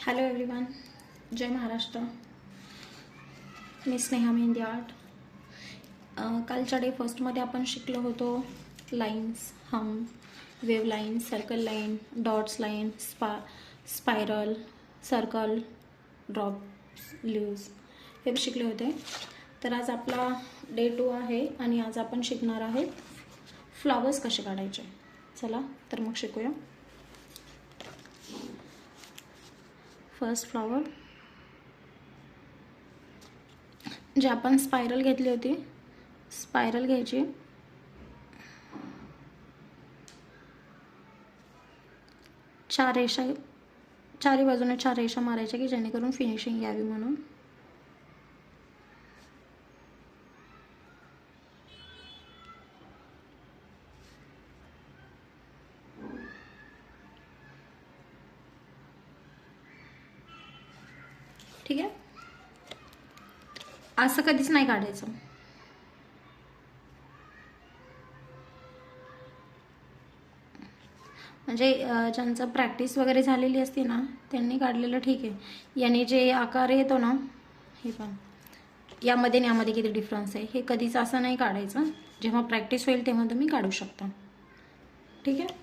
Hello everyone, जय महाराष्ट्र. मी Sneha mehndi art. कालच्या day फर्स्टमध्ये आपण शिकलो होतो lines, wave line, circle line, dots line, spiral, circle, drops, leaves हे शिकले होते. तर आज आपला डे 2 आहे आणि आज आपण शिकणार आहोत फ्लॉवर्स कसे काढायचे. चला तर मग शिकूया. फर्स्ट फ्लॉवर जे आपण स्पायरल घेतली होती, स्पायरल घ्यायची, चारी बाजूने 4 रेषा मारायच्या की जेणेकरून फिनिशिंग यावी म्हणून. ठीक आहे. असं कधीच नाही काढायचं. म्हणजे ज्यांचं प्रॅक्टिस वगैरे झालेली असते ना त्यांनी काढलेलं ठीक आहे. याने जे आकार येतो ना, हे पण यामध्ये आणि यामध्ये किती डिफरन्स आहे, हे कधीच असं नाही काढायचं. जेव्हा प्रॅक्टिस होईल तेव्हा तुम्ही काढू शकता. ठीक आहे.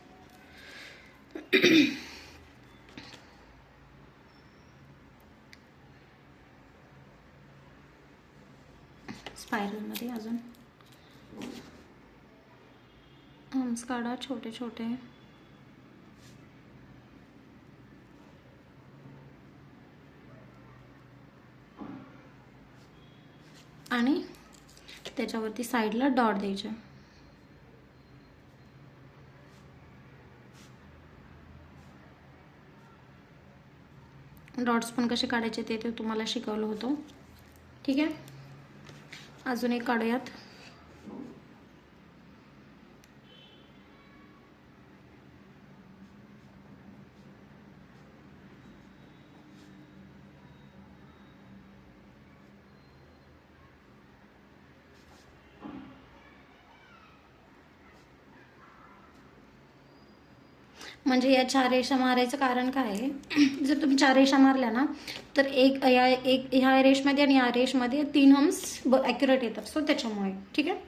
स्पायरलमध्ये अजून हम्स काढा छोटे छोटे. आणि त्याच्यावरती साईडला डॉट द्यायचे. डॉट्स पण कसे काढायचे ते तुम्हाला शिकवलं होतं. ठीक आहे. अजून एक काढूयात. म्हणजे या 4 रेषा मारायचं कारण काय आहे, जर तुम्ही 4 रेषा मारल्या ना तर ह्या रेषमध्ये आणि या रेषमध्ये 3 हम्स ॲक्युरेट येतात. सो त्याच्यामुळे. ठीक आहे.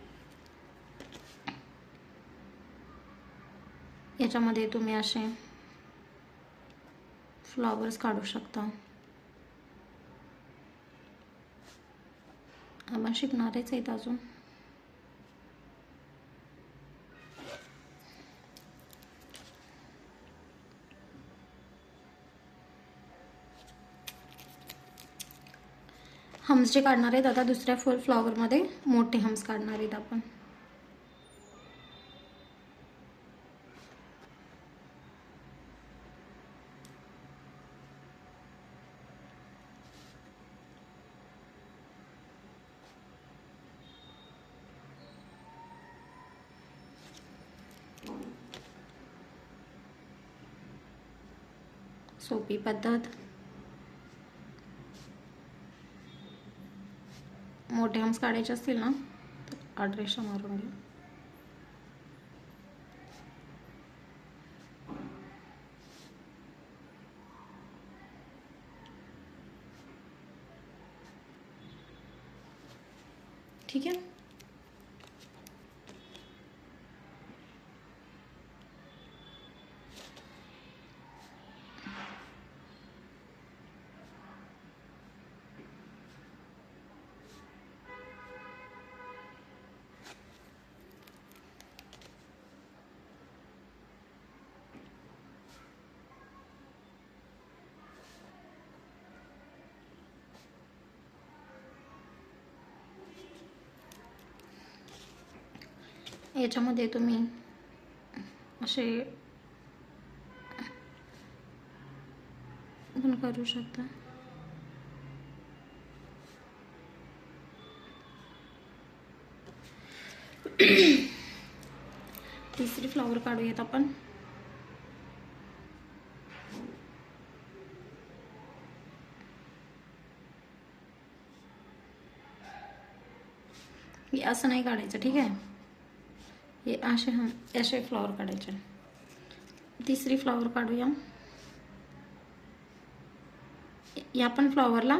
याच्यामध्ये तुम्ही असे फ्लॉवर्स काढू शकता. आपण शिकणारच आहेत अजून. हम्स जे काढणार आहेत आता दुसऱ्या फ्लॉवरमध्ये मोठे हम्स काढणार आहेत आपण. सोपी पद्धत. मोठे हम्स काढायचे असतील ना तर 8 रेषा मारून घ्या. ठीक आहे. याच्यामध्ये तुम्ही असे पण करू शकता. तिसरी फ्लॉवर काढूयात आपण. हे असं नाही काढायचं. ठीक आहे. हे असे फ्लॉवर काढायचे. तिसरी फ्लॉवर काढूया. या पण फ्लॉवरला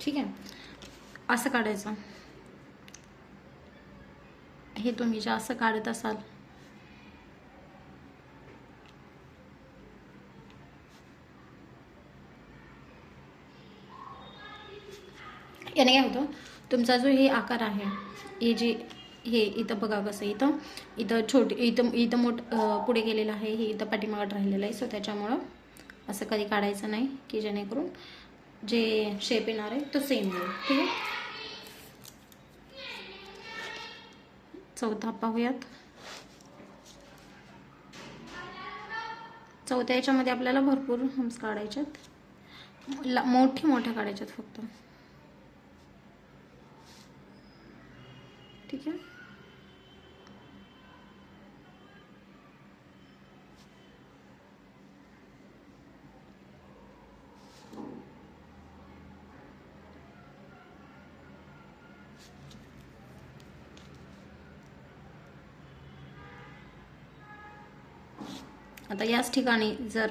ठीक आहे, असं काढायचं. हे तुम्ही जास्त काढत असाल याने काय होतं, तुमचा जो हे आकार आहे, हे जे हे इथं बघा कसं इथं इथं छोटी इथं इथं पुढे गेलेलं आहे, हे इथं पाठीमागत राहिलेलं आहे. सो त्याच्यामुळं असं कधी काढायचं नाही की जेणेकरून जे शेप येणार आहे तो सेम येईल. ठीक आहे, चौथा पाहूयात. चौथ्या याच्यामध्ये आपल्याला भरपूर हम्स काढायच्यात, मोठ्या काढायच्यात फक्त. ठीक आहे, आता याच ठिकाणी जर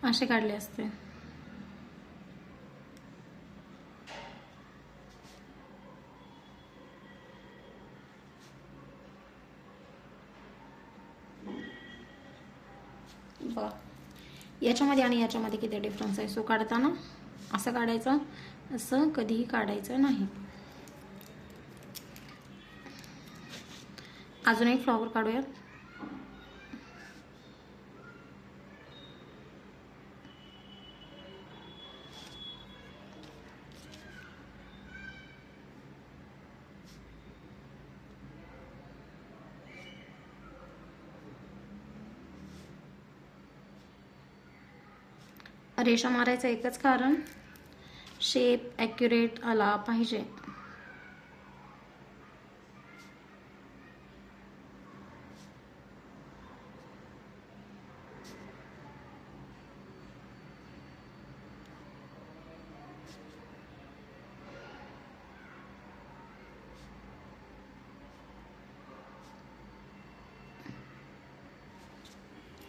असे काढले असते बघा, याच्यामध्ये आणि याच्यामध्ये किती डिफरन्स आहे. सो काढताना असं काढायचं, असं कधीही काढायचं नाही. अजून एक फ्लॉवर काढूयात. रेषा मारायचं एकच कारण, शेप ॲक्युरेट आला पाहिजे.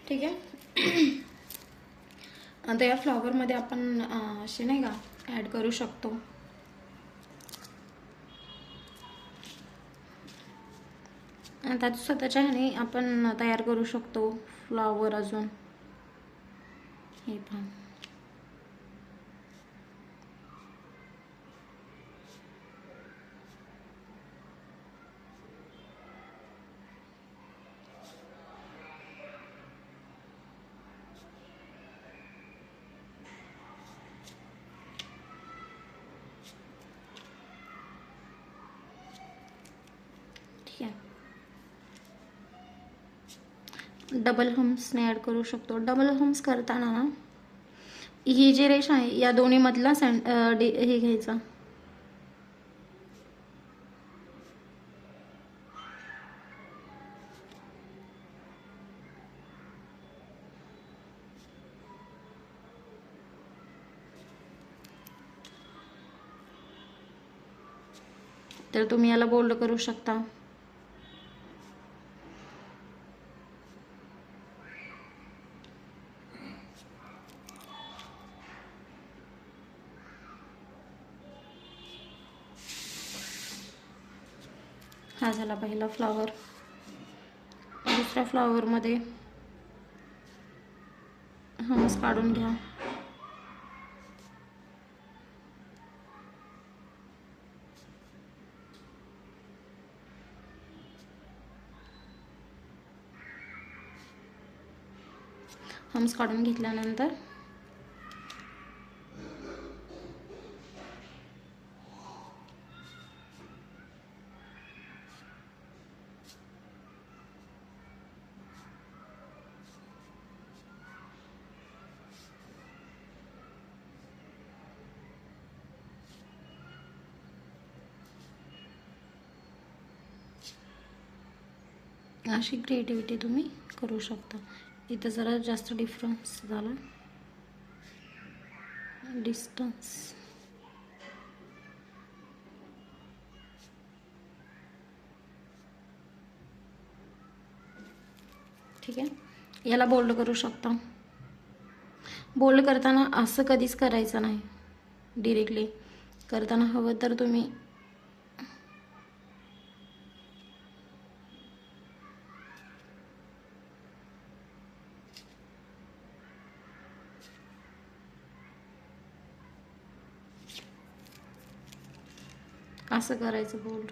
ठीक आहे, आता या फ्लॉवरमध्ये आपण असे नाही का ॲड करू शकतो. आता स्वतःच्या ह्याने आपण तयार करू शकतो फ्लॉवर. अजून हे पण ठीक आहे. डबल हम्सने ॲड करू शकतो. डबल हम्स करताना ना ही जी रेषा आहे या दोन्ही मधला हे घ्यायचा, तर तुम्ही याला बोल्ड करू शकता. हा झाला पहिला फ्लॉवर. दुसऱ्या फ्लॉवरमध्ये हम्स काढून घ्या. हम्स काढून घेतल्यानंतर अशी क्रिएटिव्हिटी तुम्ही करू शकता. इथं जरा जास्त डिफरन्स झाला. डिस्टन्स ठीक आहे. याला बोल्ड करू शकता. बोल्ड करताना असं कधीच करायचं नाही डिरेक्टली. करताना हवं तर तुम्ही असं करायचं बोल्ड.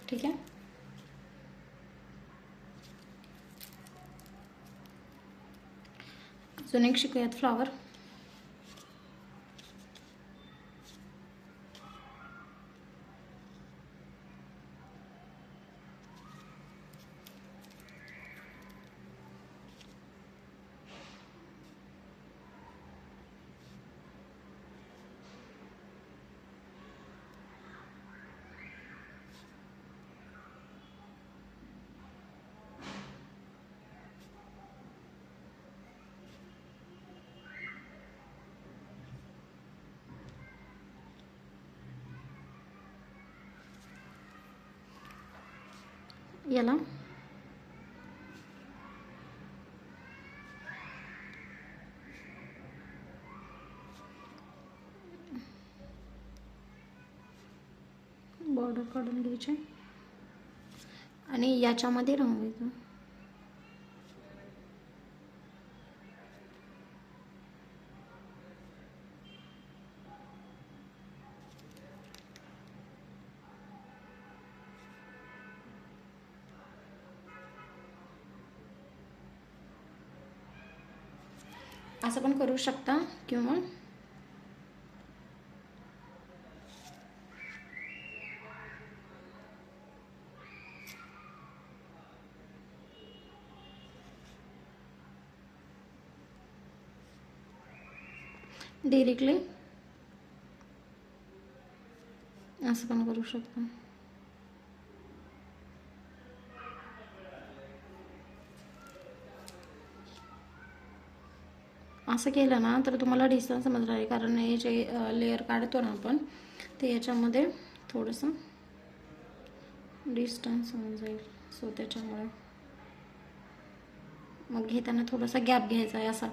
ठीक आहे. अजून एक शिकूयात फ्लावर. याला बॉर्डर काढून घ्यायचे आणि याच्यामध्ये रंगवायचं. असं पण करू शकता किंवा डायरेक्टली असं पण करू शकता. असं केलं ना तर तुम्हाला डिस्टन्स समजणार आहे, कारण हे जे लेअर काढतो ना आपण ते याच्यामध्ये थोडंसं डिस्टन्स होऊन जाईल. सो त्याच्यामुळे मग घेताना थोडासा गॅप घ्यायचा आहे असा.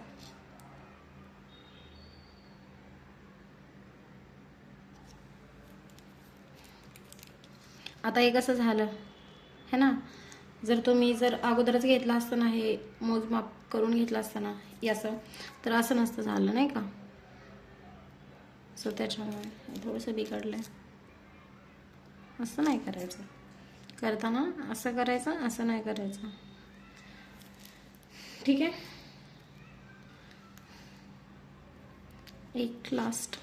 आता हे कसं झालं है ना. जर तुम्ही अगोदरच घेतलं असतं ना, हे मोजमाप करून घेतलं असतं ना याचं, तर असं नसतं झालं नाही का. सो त्याच्यामुळे थोडंसं बिघडलं आहे. असं नाही करायचं. करताना असं करायचं, असं नाही करायचं. ठीक आहे. एक लास्ट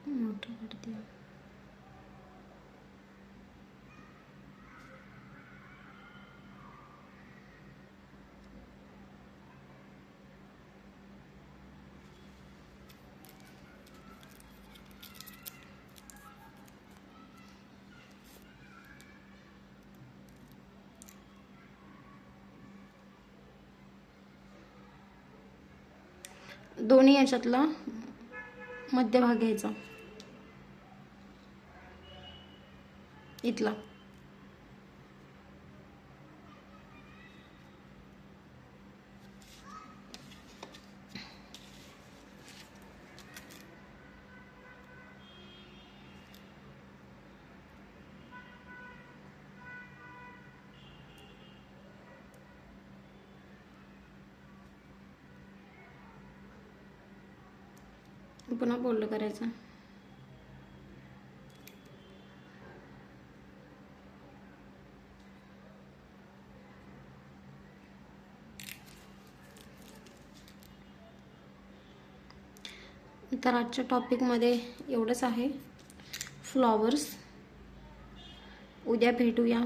मोठं करते. दोन्ही याच्यातला मध्यभाग घ्यायचा इथला. पुन्हा बोल्ड करायचं. तर आजच्या टॉपिकमध्ये एवढंच आहे, फ्लॉवर्स. उद्या भेटूया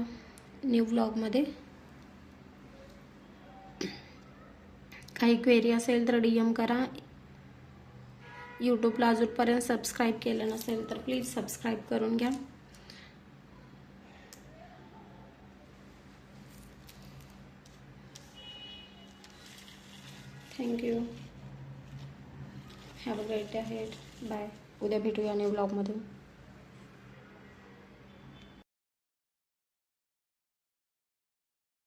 न्यू व्लॉगमध्ये. काही क्वेरी असेल तर DM करा. यूट्यूबला अजूनपर्यंत सबस्क्राईब केलं नसेल तर प्लीज सबस्क्राईब करून घ्या. Thank you. Have a great day ahead. Bye. उद्या भेटूया न्यू व्लॉगमध्ये.